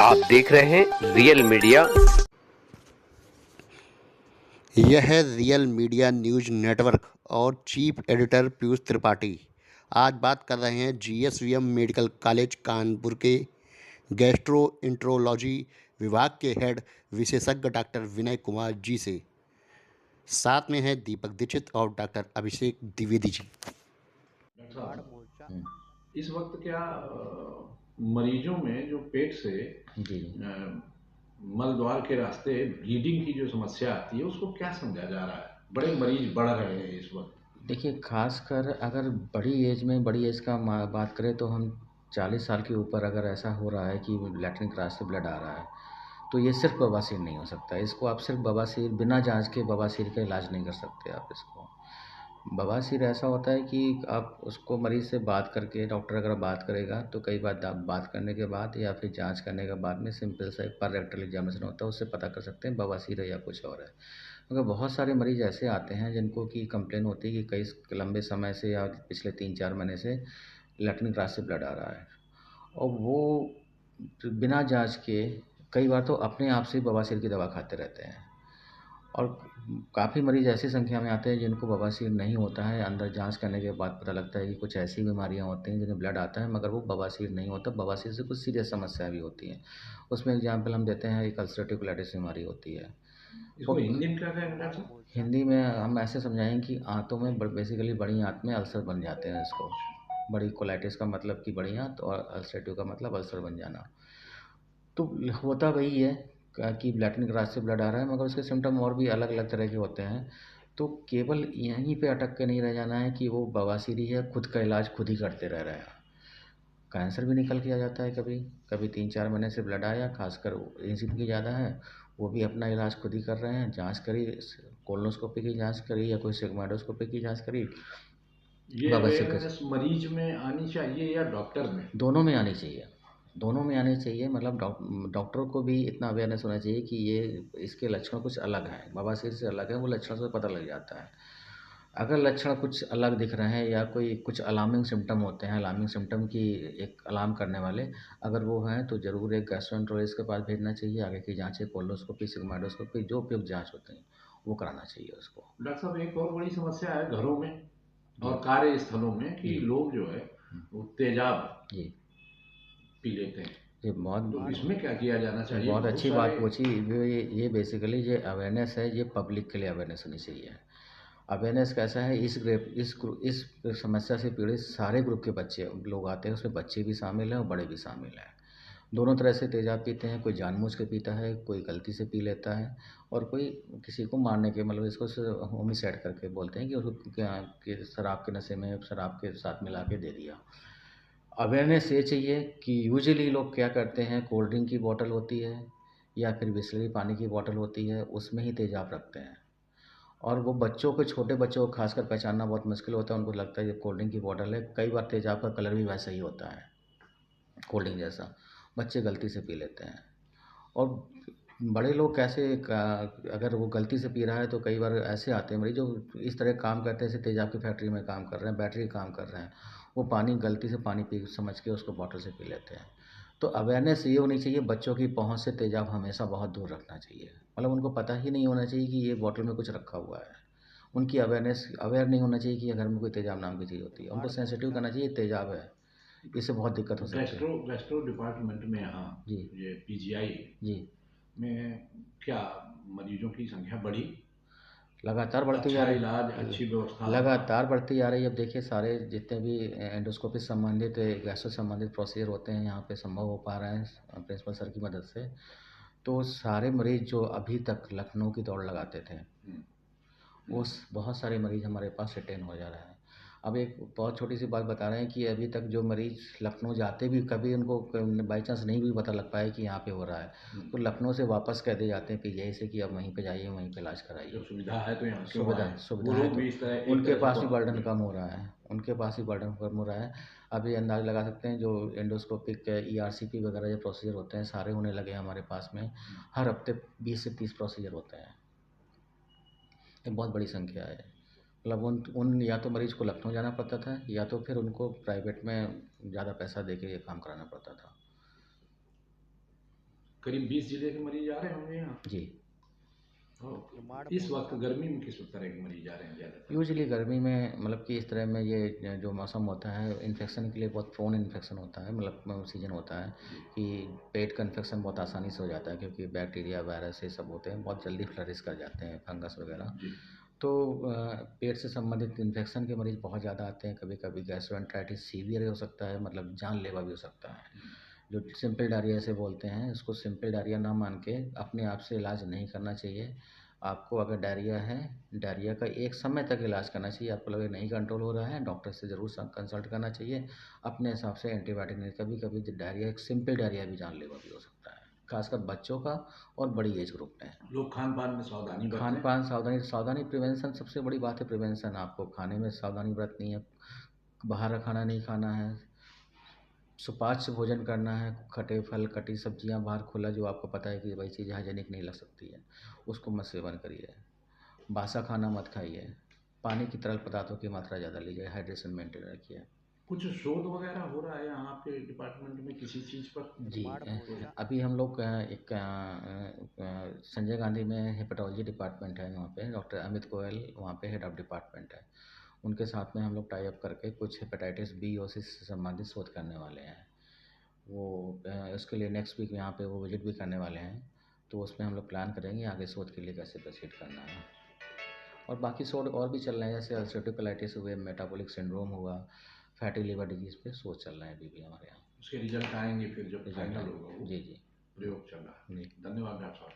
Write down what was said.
आप देख रहे हैं रियल मीडिया। यह है रियल मीडिया न्यूज नेटवर्क और चीफ एडिटर पीयूष त्रिपाठी। आज बात कर रहे हैं जीएसवीएम मेडिकल कॉलेज कानपुर के गैस्ट्रोएंटरोलॉजी विभाग के हेड विशेषज्ञ डॉक्टर विनय कुमार जी से। साथ में हैं दीपक दीक्षित और डॉक्टर अभिषेक द्विवेदी जी। डॉक्टर साहब, इस वक्त क्या मरीजों में जो पेट से मल द्वार के रास्ते ब्लीडिंग की जो समस्या आती है उसको क्या समझा जा रहा है? बड़े मरीज बढ़ रहे हैं इस वक्त। देखिए, खासकर अगर बड़ी एज का बात करें तो हम 40 साल के ऊपर अगर ऐसा हो रहा है कि लैट्रिन के रास्ते ब्लड आ रहा है तो ये सिर्फ बवासीर नहीं हो सकता। इसको आप सिर्फ बवासीर बिना जांच के बवासीर का इलाज नहीं कर सकते। आप इसको बवासीर ऐसा होता है कि आप उसको मरीज़ से बात करके डॉक्टर अगर बात करेगा तो कई बार आप बात करने के बाद या फिर जांच करने के बाद में सिंपल सा एक पर रेक्टल एग्जामिनेशन होता है, उससे पता कर सकते हैं बवासीर है या कुछ और है। मगर बहुत सारे मरीज़ ऐसे आते हैं जिनको की कंप्लेन होती है कि कई लंबे समय से या पिछले 3-4 महीने से लैट्रिन के रास्ते ब्लड आ रहा है और वो बिना जांच के कई बार तो अपने आप से बवासीर की दवा खाते रहते हैं। और काफ़ी मरीज़ ऐसी संख्या में आते हैं जिनको बवासीर नहीं होता है। अंदर जांच करने के बाद पता लगता है कि कुछ ऐसी बीमारियां होती हैं जिन्हें ब्लड आता है मगर वो बवासीर नहीं होता। बवासीर से कुछ सीरियस समस्याएं भी होती हैं। उसमें एग्जाम्पल हम देते हैं, एक अल्सरेटिव कोलाइटिस बीमारी होती है। इसको हिंदी में क्या कहेंगे डॉक्टर साहब? हिंदी में हम ऐसे समझाएं कि आंतों में बेसिकली बड़ी आंत में अल्सर बन जाते हैं। इसको बड़ी कोलाइटिस का मतलब कि बड़ी आंत और अल्सरेटिव का मतलब अल्सर बन जाना। तो होता वही है कि लैट्रिन के रास्ते ब्लड आ रहा है मगर उसके सिम्टम और भी अलग अलग तरह के होते हैं। तो केवल यहीं पे अटक के नहीं रह जाना है कि वो बवासीरी है, खुद का इलाज खुद ही करते रह रहे हैं। कैंसर भी निकल के आ जाता है कभी कभी। 3-4 महीने से ब्लड आया, खासकर इंसिड की ज़्यादा है, वो भी अपना इलाज खुद ही कर रहे हैं। जांच करी, कोलोनोस्कोपी की जांच करी या कोई सिग्मोइडोस्कोपी की जांच करी। ये बवासीर अवेयरनेस मरीज में आनी चाहिए या डॉक्टर में? दोनों में आनी चाहिए। दोनों में आनी चाहिए। मतलब डॉक्टर को भी इतना अवेयरनेस होना चाहिए कि ये इसके लक्षण कुछ अलग हैं, बवासीर से अलग है, वो लक्षण से पता लग जाता है। अगर लक्षण कुछ अलग दिख रहे हैं या कोई कुछ अलार्मिंग सिम्टम होते हैं, अलार्मिंग सिम्टम की एक अलार्म करने वाले, अगर वो हैं तो ज़रूर एक गैस्ट्रोएंटरोलॉजिस्ट के पास भेजना चाहिए। आगे की जाँचें कोलोनोस्कोपी, सिग्मोइडोस्कोपी जो उपयुक्त जाँच होती हैं वो कराना चाहिए उसको। डॉक्टर साहब, एक और बड़ी समस्या है घरों में और कार्यस्थलों में कि लोग जो है वो तेजाब जी पी लेते हैं। ये बहुत तो इसमें क्या किया जाना चाहिए? बहुत अच्छी बात सारे पूछी। ये बेसिकली ये अवेयरनेस है, ये पब्लिक के लिए अवेयरनेस होनी चाहिए। अवेयरनेस कैसा है, इस समस्या से पीड़ित सारे ग्रुप के बच्चे लोग आते हैं, उसमें बच्चे भी शामिल हैं और बड़े भी शामिल हैं। दोनों तरह से तेज़ाब पीते हैं, कोई जानबूझ के पीता है, कोई गलती से पी लेता है और कोई किसी को मारने के मतलब इसको होमिसाइड करके बोलते हैं कि उसको क्या कि शराब के नशे में शराब के साथ मिला के दे दिया। अवेयरनेस ये चाहिए कि यूजुअली लोग क्या करते हैं, कोल्ड ड्रिंक की बॉटल होती है या फिर बिसलेरी पानी की बॉटल होती है, उसमें ही तेज़ाब रखते हैं और वो बच्चों को, छोटे बच्चों को खासकर पहचानना बहुत मुश्किल होता है। उनको लगता है ये कोल्ड ड्रिंक की बॉटल है। कई बार तेज़ाब का कलर भी वैसा ही होता है, कोल्ड ड्रिंक जैसा। बच्चे गलती से पी लेते हैं और बड़े लोग कैसे अगर वो गलती से पी रहा है तो कई बार ऐसे आते हैं मरीज जो इस तरह काम करते हैं, जैसे तेज़ाब की फैक्ट्री में काम कर रहे हैं, बैटरी काम कर रहे हैं, वो पानी गलती से पानी पी समझ के उसको बॉटल से पी लेते हैं। तो अवेयरनेस ये होनी चाहिए, बच्चों की पहुंच से तेज़ाब हमेशा बहुत दूर रखना चाहिए। मतलब उनको पता ही नहीं होना चाहिए कि ये बॉटल में कुछ रखा हुआ है। उनकी अवेयर नहीं होना चाहिए कि घर में कोई तेज़ाब नाम की चीज़ होती है। उनको सेंसिटिव करना चाहिए तेज़ाब है, इससे बहुत दिक्कत हो सकती है। गैस्ट्रो डिपार्टमेंट में यहाँ जी ये पीजीआई जी में क्या मरीजों की संख्या बढ़ी? लगातार बढ़ती जा अच्छा रही इलाज, अच्छी व्यवस्था? लगातार बढ़ती जा रही है। अब देखिए, सारे जितने भी एंडोस्कोपी से संबंधित, गैस्ट्रो संबंधित प्रोसीजर होते हैं यहाँ पे संभव हो पा रहे हैं प्रिंसिपल सर की मदद से। तो सारे मरीज जो अभी तक लखनऊ की दौड़ लगाते थे, उस बहुत सारे मरीज़ हमारे पास रिटेन हो जा रहे हैं। अब एक बहुत छोटी सी बात बता रहे हैं कि अभी तक जो मरीज़ लखनऊ जाते भी, कभी उनको बाई चांस नहीं भी पता लग पाया कि यहाँ पे हो रहा है, तो लखनऊ से वापस कह दिए जाते हैं पीजीआई से कि अब वहीं पे जाइए, वहीं पे इलाज कराइए। जो सुविधा है तो यहाँ क्यों सुविधा आए? सुविधा वो है लोग तो भी इस तरह एक उनके तरह से पास भी बर्डन प्रभावित कम हो रहा है, उनके पास ही बर्डन कम हो रहा है। अब ये अंदाज़ लगा सकते हैं, जो एंडोस्कोपिक ईआरसीपी वगैरह जो प्रोसीजर होते हैं सारे होने लगे हमारे पास में। हर हफ्ते 20 से 30 प्रोसीजर होते हैं। ये बहुत बड़ी संख्या है। मतलब उन या तो मरीज़ को लखनऊ जाना पड़ता था या तो फिर उनको प्राइवेट में ज़्यादा पैसा दे के ये काम कराना पड़ता था। करीब 20 जिले के मरीज आ रहे होंगे यहाँ। जी। और इस वक्त गर्मी में किस तरह के मरीज आ रहे हैं ज़्यादातर? यूजुअली गर्मी में मतलब कि इस तरह में ये जो मौसम होता है इन्फेक्शन के लिए बहुत प्रोन इन्फेक्शन होता है, मतलब सीजन होता है कि पेट का इन्फेक्शन बहुत आसानी से हो जाता है, क्योंकि बैक्टीरिया वायरस ये सब होते हैं, बहुत जल्दी फ्लरिश कर जाते हैं, फंगस वगैरह। जी। तो पेट से संबंधित इन्फेक्शन के मरीज़ बहुत ज़्यादा आते हैं। कभी कभी गैस्ट्रोएंटेराइटिस सीवियर हो सकता है, मतलब जानलेवा भी हो सकता है। जो सिंपल डायरिया से बोलते हैं, इसको सिंपल डायरिया ना मान के अपने आप से इलाज नहीं करना चाहिए। आपको अगर डायरिया है, डायरिया का एक समय तक इलाज करना चाहिए। आपको लगे नहीं कंट्रोल हो रहा है, डॉक्टर से ज़रूर कंसल्ट करना चाहिए। अपने हिसाब से एंटीबायोटिक नहीं, कभी कभी डायरिया, एक सिंपल डायरिया भी जानलेवा भी हो सकता है, खासकर बच्चों का और बड़ी एज ग्रुप में। लोग खान पान में सावधानी बरतें। खान पान सावधानी, सावधानी प्रिवेंशन सबसे बड़ी बात है। प्रिवेंशन, आपको खाने में सावधानी बरतनी है, बाहर का खाना नहीं खाना है, सुपाच्य भोजन करना है। खटे फल, कटी सब्जियां बाहर खुला, जो आपको पता है कि वही चीज़ हाइजेनिक नहीं लग सकती है, उसको मत सेवन करिए। बासा खाना मत खाइए। पानी की तरल पदार्थों की मात्रा ज़्यादा लीजिए, हाइड्रेशन मेंटेन रखिए। कुछ शोध वगैरह हो रहा है यहाँ आपके डिपार्टमेंट में किसी चीज़ पर? जी, अभी हम लोग एक संजय गांधी में हेपेटोलॉजी डिपार्टमेंट है, वहाँ पे डॉक्टर अमित गोयल वहाँ पे हेड ऑफ डिपार्टमेंट है। उनके साथ में हम लोग टाई अप करके कुछ हेपेटाइटिस बी और सी से संबंधित शोध करने वाले हैं। वो उसके लिए नेक्स्ट वीक यहाँ पे वो विजिट भी करने वाले हैं, तो उसमें हम लोग प्लान करेंगे आगे शोध के लिए कैसे प्रोसीड करना है। और बाकी शोध और भी चल रहे हैं, जैसे अल्सरेटिव कोलाइटिस हुए, मेटाबॉलिक सिंड्रोम हुआ, फैटी लिवर डिजीज़ पे शोध चल रहे हैं अभी भी हमारे यहाँ। उसके रिजल्ट आएंगे फिर जब रिजल्ट फाइनल आए। होगा वो जी जी प्रयोग चल रहा है। जी। धन्यवाद डॉक्टर साहब।